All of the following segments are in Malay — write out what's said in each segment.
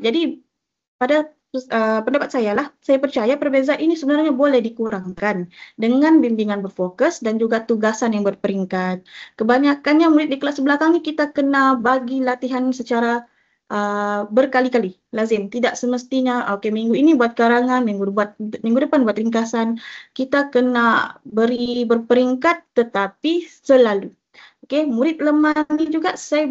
Jadi pada pendapat saya lah, saya percaya perbezaan ini sebenarnya boleh dikurangkan dengan bimbingan berfokus dan juga tugasan yang berperingkat. Kebanyakannya murid di kelas belakang ni kita kena bagi latihan secara berkali-kali, lazim. Tidak semestinya, okey minggu ini buat karangan, minggu depan buat ringkasan. Kita kena beri berperingkat tetapi selalu. Okey, murid lemah ni juga saya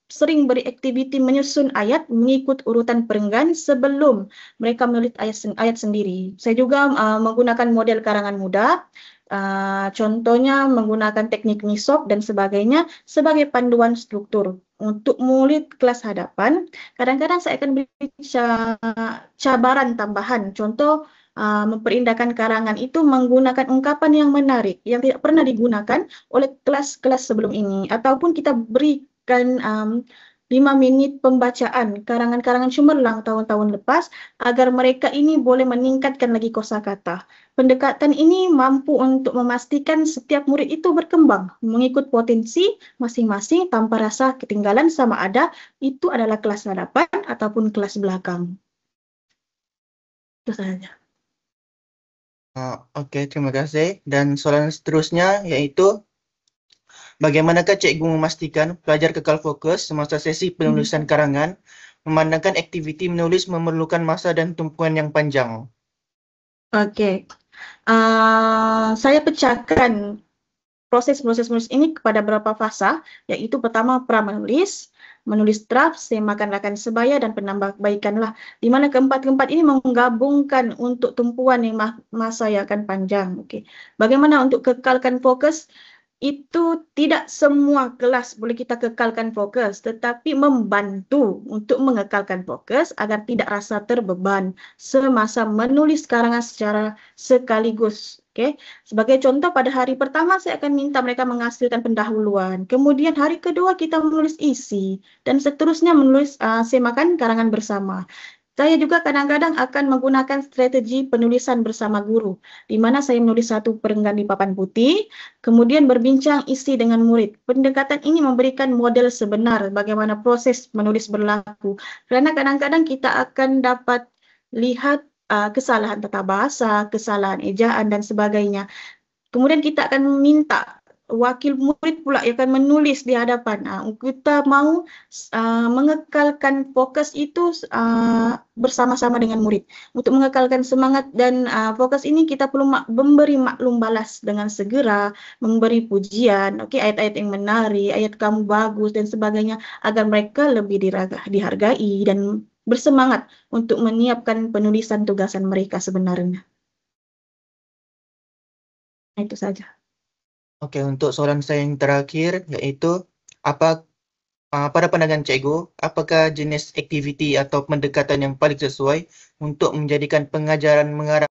sering beri aktiviti menyusun ayat mengikut urutan perenggan sebelum mereka menulis ayat sendiri. Saya juga menggunakan model karangan mudah, contohnya menggunakan teknik nisab dan sebagainya sebagai panduan struktur. Untuk murid kelas hadapan, kadang-kadang saya akan beri cabaran tambahan. Contoh, memperindahkan karangan itu menggunakan ungkapan yang menarik yang tidak pernah digunakan oleh kelas-kelas sebelum ini, ataupun kita berikan 5 minit pembacaan karangan-karangan cemerlang tahun-tahun lepas agar mereka ini boleh meningkatkan lagi kosakata. Pendekatan ini mampu untuk memastikan setiap murid itu berkembang mengikut potensi masing-masing tanpa rasa ketinggalan sama ada itu adalah kelas hadapan ataupun kelas belakang. Itu saja. Okey, terima kasih. Dan soalan seterusnya iaitu, bagaimanakah cikgu memastikan pelajar kekal fokus semasa sesi penulisan karangan, memandangkan aktiviti menulis memerlukan masa dan tumpuan yang panjang? Okey. Saya pecahkan proses-proses menulis ini kepada beberapa fasa, iaitu pertama pra-menulis, menulis draft, semakan sebaya dan penambahbaikanlah. Di mana keempat-keempat ini menggabungkan untuk tumpuan yang masa yang akan panjang. Okey. Bagaimana untuk kekalkan fokus? Itu tidak semua kelas boleh kita kekalkan fokus, tetapi membantu untuk mengekalkan fokus agar tidak rasa terbeban semasa menulis karangan secara sekaligus. Okay? Sebagai contoh, pada hari pertama saya akan minta mereka menghasilkan pendahuluan. Kemudian hari kedua kita menulis isi dan seterusnya menulis semakan karangan bersama. Saya juga kadang-kadang akan menggunakan strategi penulisan bersama guru, di mana saya menulis satu perenggan di papan putih, kemudian berbincang isi dengan murid. Pendekatan ini memberikan model sebenar bagaimana proses menulis berlaku. Kerana kadang-kadang kita akan dapat lihat kesalahan tata bahasa, kesalahan ejaan dan sebagainya. Kemudian kita akan minta wakil murid pula yang akan menulis di hadapan. Kita mahu mengekalkan fokus itu bersama-sama dengan murid. Untuk mengekalkan semangat dan fokus ini kita perlu memberi maklum balas dengan segera, memberi pujian, ayat-ayat yang menarik, ayat kamu bagus dan sebagainya agar mereka lebih dihargai dan bersemangat untuk menyiapkan penulisan tugasan mereka sebenarnya. Itu saja. Okey, untuk soalan saya yang terakhir iaitu, pada pandangan cikgu, apakah jenis aktiviti atau pendekatan yang paling sesuai untuk menjadikan pengajaran mengarah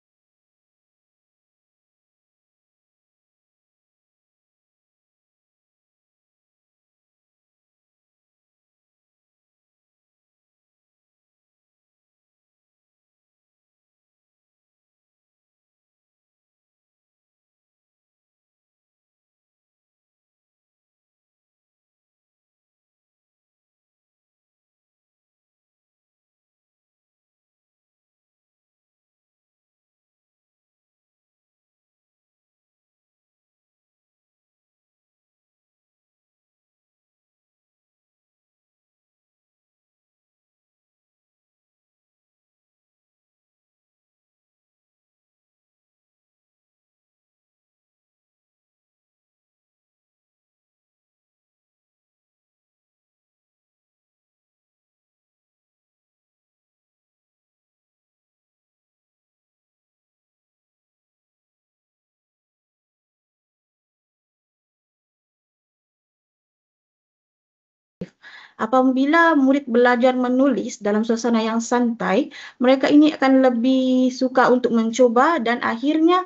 Apabila murid belajar menulis dalam suasana yang santai, mereka ini akan lebih suka untuk mencoba dan akhirnya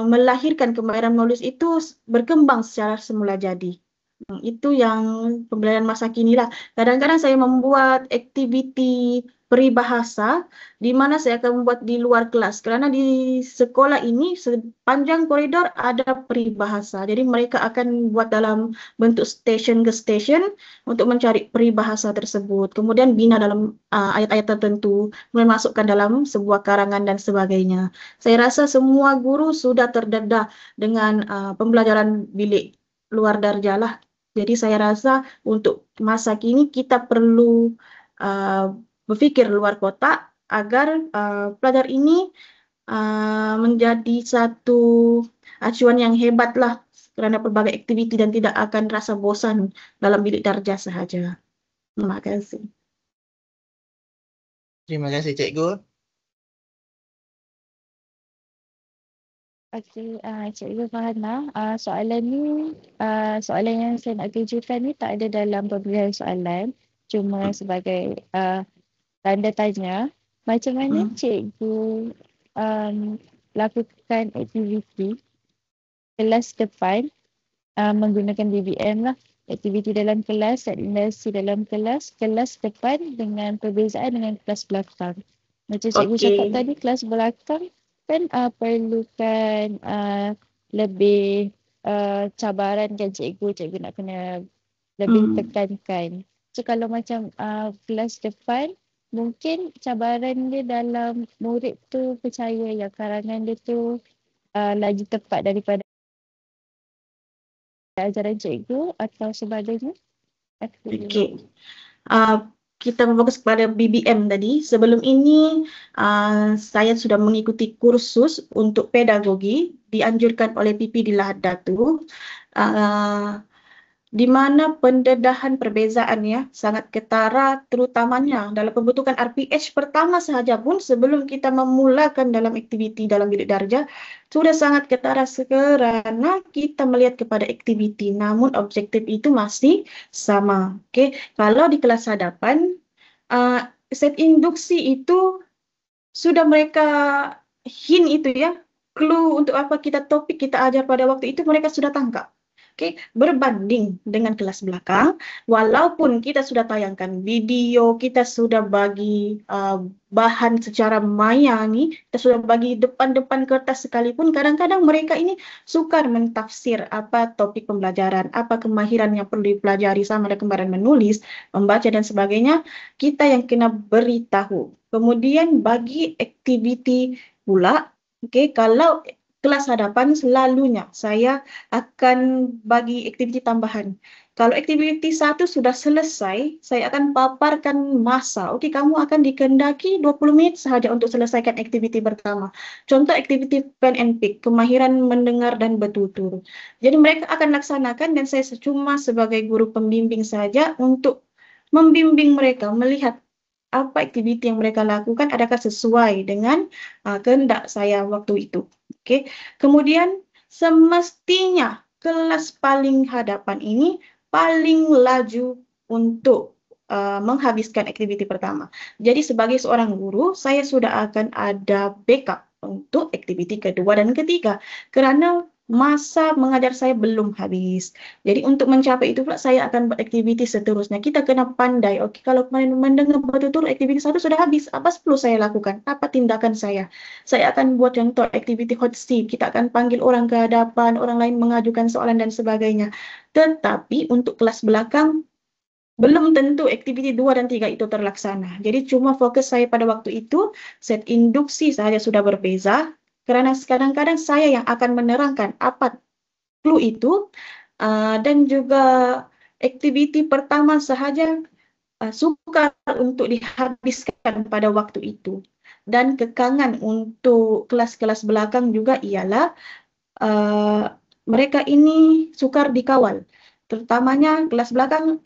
melahirkan kemahiran menulis itu berkembang secara semula jadi. Itu yang pembelajaran masa kini lah. Kadang-kadang saya membuat aktiviti peribahasa di mana saya akan membuat di luar kelas. Kerana di sekolah ini sepanjang koridor ada peribahasa. Jadi mereka akan buat dalam bentuk station ke station untuk mencari peribahasa tersebut. Kemudian bina dalam ayat-ayat tertentu, kemudian masukkan dalam sebuah karangan dan sebagainya. Saya rasa semua guru sudah terdedah dengan pembelajaran bilik luar darjah lah. Jadi saya rasa untuk masa kini kita perlu uh, berfikir luar kotak agar pelajar ini menjadi satu acuan yang hebat lah kerana pelbagai aktiviti dan tidak akan rasa bosan dalam bilik darjah sahaja. Terima kasih. Terima kasih Cikgu. Okey, Cikgu Farhana, soalan ni, soalan yang saya nak tujukan ni tak ada dalam pemberian soalan, cuma sebagai tanda tanya. Macam mana cikgu lakukan aktiviti kelas depan menggunakan BBM lah, aktiviti dalam kelas, aktiviti dalam kelas, kelas depan dengan perbezaan dengan kelas belakang. Macam cikgu cakap tadi, kelas belakang kan perlukan lebih cabaran kan cikgu nak kena lebih tekankan. So kalau macam kelas depan, mungkin cabaran dia dalam murid tu percaya yang karangan dia tu lagi tepat daripada ajaran cikgu atau sebagainya. Okey. Kita berfokus kepada BBM tadi. Sebelum ini saya sudah mengikuti kursus untuk pedagogi dianjurkan oleh PP di Lahad Datu. Di mana pendedahan perbezaan ya sangat ketara, terutamanya dalam pembentukan RPH pertama sahaja pun sebelum kita memulakan dalam aktiviti dalam bilik darjah sudah sangat ketara kerana kita melihat kepada aktiviti namun objektif itu masih sama. Okey, kalau di kelas hadapan set induksi itu sudah mereka hint itu ya, clue untuk apa kita topik kita ajar pada waktu itu mereka sudah tangkap. Okey, berbanding dengan kelas belakang, walaupun kita sudah tayangkan video, kita sudah bagi bahan secara maya ni, kita sudah bagi depan-depan kertas sekalipun, kadang-kadang mereka ini sukar mentafsir apa topik pembelajaran, apa kemahiran yang perlu dipelajari sama ada kemahiran menulis, membaca dan sebagainya, kita yang kena beritahu. Kemudian bagi aktiviti pula, okey, kalau kelas hadapan selalunya saya akan bagi aktiviti tambahan. Kalau aktiviti satu sudah selesai, saya akan paparkan masa. Okey, kamu akan dikehendaki 20 minit sahaja untuk selesaikan aktiviti pertama. Contoh aktiviti pen and pick, kemahiran mendengar dan bertutur. Jadi mereka akan laksanakan dan saya cuma sebagai guru pembimbing saja untuk membimbing mereka melihat apa aktiviti yang mereka lakukan adakah sesuai dengan kehendak saya waktu itu. Okey. Kemudian semestinya kelas paling hadapan ini paling laju untuk menghabiskan aktiviti pertama. Jadi sebagai seorang guru, saya sudah akan ada backup untuk aktiviti kedua dan ketiga kerana masa mengajar saya belum habis. Jadi untuk mencapai itu pula saya akan buat aktiviti seterusnya. Kita kena pandai. Okey, kalau kemarin mendengar betul-betul aktiviti satu sudah habis, apa perlu saya lakukan? Apa tindakan saya? Saya akan buat contoh aktiviti hot seat. Kita akan panggil orang ke hadapan, orang lain mengajukan soalan dan sebagainya. Tetapi untuk kelas belakang, belum tentu aktiviti 2 dan 3 itu terlaksana. Jadi cuma fokus saya pada waktu itu, set induksi sahaja sudah berbeza. Kerana kadang-kadang saya yang akan menerangkan apa clue itu dan juga aktiviti pertama sahaja sukar untuk dihabiskan pada waktu itu. Dan kekangan untuk kelas-kelas belakang juga ialah mereka ini sukar dikawal. Terutamanya kelas belakang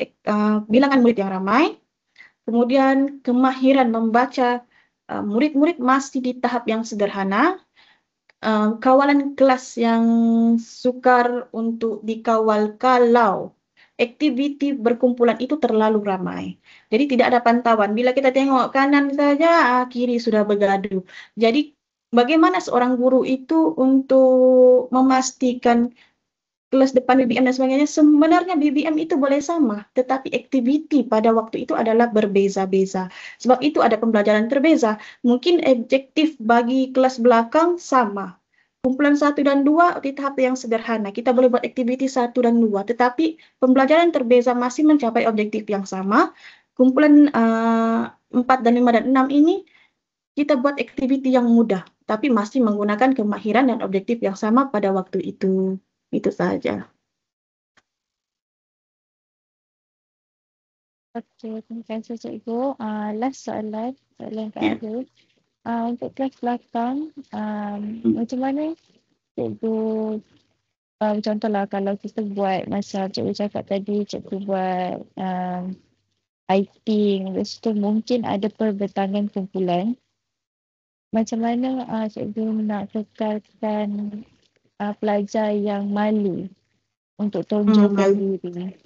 bilangan murid yang ramai, kemudian kemahiran membaca murid-murid masih di tahap yang sederhana, kawalan kelas yang sukar untuk dikawal kalau aktiviti berkumpulan itu terlalu ramai. Jadi tidak ada pantauan. Bila kita tengok kanan saja, kiri sudah bergaduh. Jadi bagaimana seorang guru itu untuk memastikan kelas depan BBM dan sebagainya, sebenarnya BBM itu boleh sama, tetapi aktiviti pada waktu itu adalah berbeza-beza. Sebab itu ada pembelajaran terbeza. Mungkin objektif bagi kelas belakang sama. Kumpulan 1 dan 2 di tahap yang sederhana. Kita boleh buat aktiviti 1 dan 2, tetapi pembelajaran terbeza masih mencapai objektif yang sama. Kumpulan 4 dan 5 dan 6 ini kita buat aktiviti yang mudah, tapi masih menggunakan kemahiran dan objektif yang sama pada waktu itu. Itu saja. Okey, terima kasih cikgu. Last soalan Ya. terakhir. Untuk kelas belakang, macam mana cikgu, contohlah kalau kita buat macam cikgu cakap tadi, cikgu buat writing, lepas tu mungkin ada perbentangan kumpulan. Macam mana cikgu nak kekalkan pelajar yang malu untuk tonjolkan diri?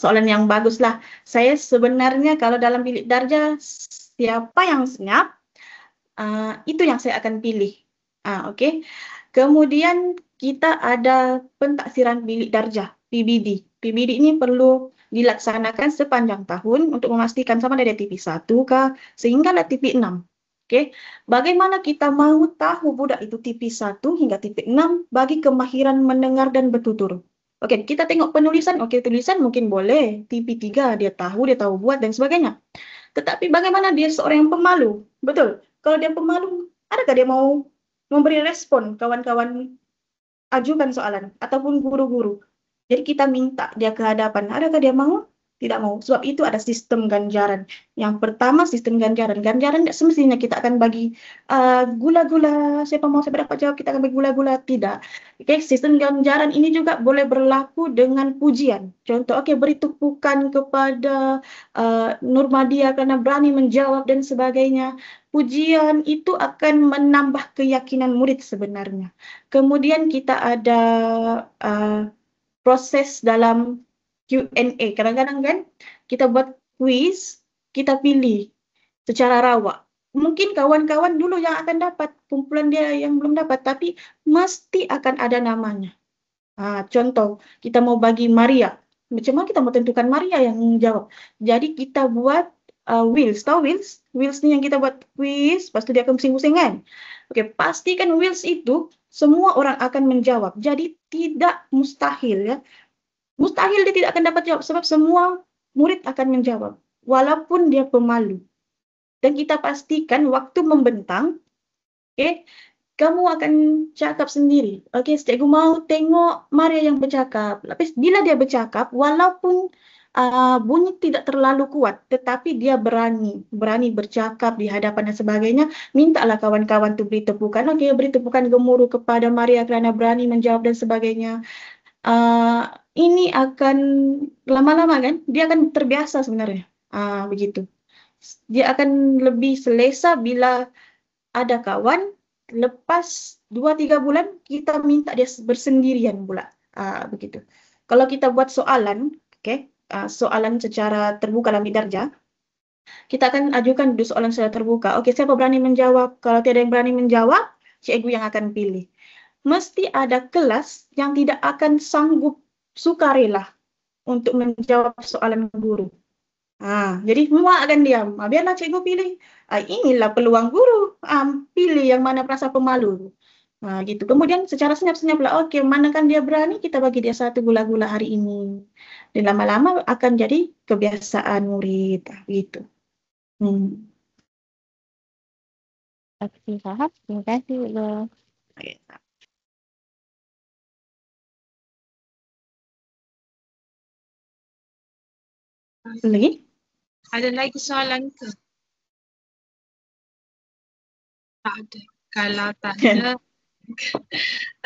Soalan yang baguslah. Saya sebenarnya kalau dalam bilik darjah, siapa yang senyap, itu yang saya akan pilih. Okey. Kemudian kita ada pentaksiran bilik darjah, PBD. PBD ini perlu dilaksanakan sepanjang tahun untuk memastikan sama ada TP1 kah, sehinggalah TP6. Okey. Bagaimana kita mahu tahu budak itu TP1 hingga TP6 bagi kemahiran mendengar dan bertutur. Okey, kita tengok penulisan. Okey, tulisan mungkin boleh. TP3 dia tahu buat dan sebagainya. Tetapi bagaimana dia seorang yang pemalu? Betul. Kalau dia pemalu, adakah dia mau memberi respon kawan-kawan ajukan soalan ataupun guru-guru? Jadi kita minta dia ke hadapan. Adakah dia mau? Tidak mau. Sebab itu ada sistem ganjaran. Yang pertama sistem ganjaran. Ganjaran tidak semestinya kita akan bagi gula-gula. Siapa mau saya dapat jawab kita akan bagi gula-gula. Tidak. Okay, sistem ganjaran ini juga boleh berlaku dengan pujian. Contoh, beri tepukan kepada Nurmadia kerana berani menjawab dan sebagainya. Pujian itu akan menambah keyakinan murid sebenarnya. Kemudian kita ada proses dalam Q&A. Kadang-kadang kan kita buat quiz, kita pilih secara rawak. Mungkin kawan-kawan dulu yang akan dapat, kumpulan dia yang belum dapat, tapi mesti akan ada namanya. Contoh, kita mau bagi Maria. Macam mana kita mau tentukan Maria yang jawab? Jadi kita buat Wheels. Tahu Wheels? Wheels ni yang kita buat quiz, lepas tu dia akan pusing-pusing kan? Okey, pastikan Wheels itu semua orang akan menjawab. Jadi tidak mustahil ya. Mustahil dia tidak akan dapat jawab sebab semua murid akan menjawab walaupun dia pemalu. Dan kita pastikan waktu membentang, kamu akan cakap sendiri. Cikgu mau tengok Maria yang bercakap. Lepas bila dia bercakap, walaupun bunyi tidak terlalu kuat, tetapi dia berani bercakap di hadapan dan sebagainya, mintalah kawan-kawan tu beri tepukan. Beri tepukan gemuruh kepada Maria kerana berani menjawab dan sebagainya. Ini akan lama-lama kan, dia akan terbiasa sebenarnya. Begitu. Dia akan lebih selesa bila ada kawan, lepas 2-3 bulan kita minta dia bersendirian pula. Begitu. Kalau kita buat soalan, soalan secara terbuka dalam darjah, kita akan ajukan soalan secara terbuka. Siapa berani menjawab? Kalau tiada yang berani menjawab, cikgu yang akan pilih. Mesti ada kelas yang tidak akan sanggup sukarela untuk menjawab soalan guru. Jadi semua akan diam. Biarlah cikgu pilih. Inilah peluang guru. Pilih yang mana merasa pemalu. Gitu. Kemudian secara senyap-senyap lah. Manakan dia berani, kita bagi dia 1 gula-gula hari ini. Dan lama-lama akan jadi kebiasaan murid. Gitu. Okey, faham. Terima kasih, Cikgu. Lagi? Ada lagi soalan ke? Tak ada. Kalau tak ada,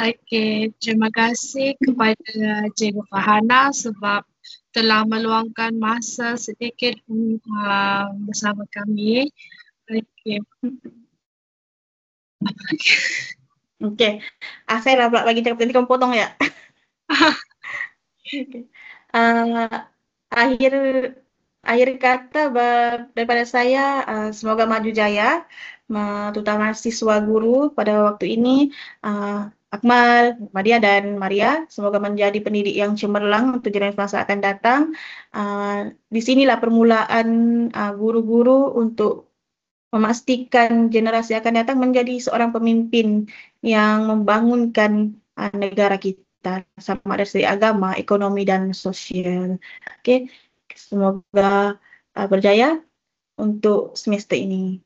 okey, terima kasih kepada Cikgu Farhana sebab telah meluangkan masa sedikit bersama kami. Okey. Okey. Saya dah pula bagi cakap, nanti kamu potong ya. Okay. Akhir kata daripada saya, semoga maju jaya, terutama siswa guru pada waktu ini. Akmal, Madia, dan Maria. Semoga menjadi pendidik yang cemerlang untuk generasi masa akan datang. Di sinilah permulaan guru-guru untuk memastikan generasi akan datang menjadi seorang pemimpin yang membangunkan negara kita, sama dari segi agama, ekonomi, dan sosial. Oke, semoga berjaya untuk semester ini.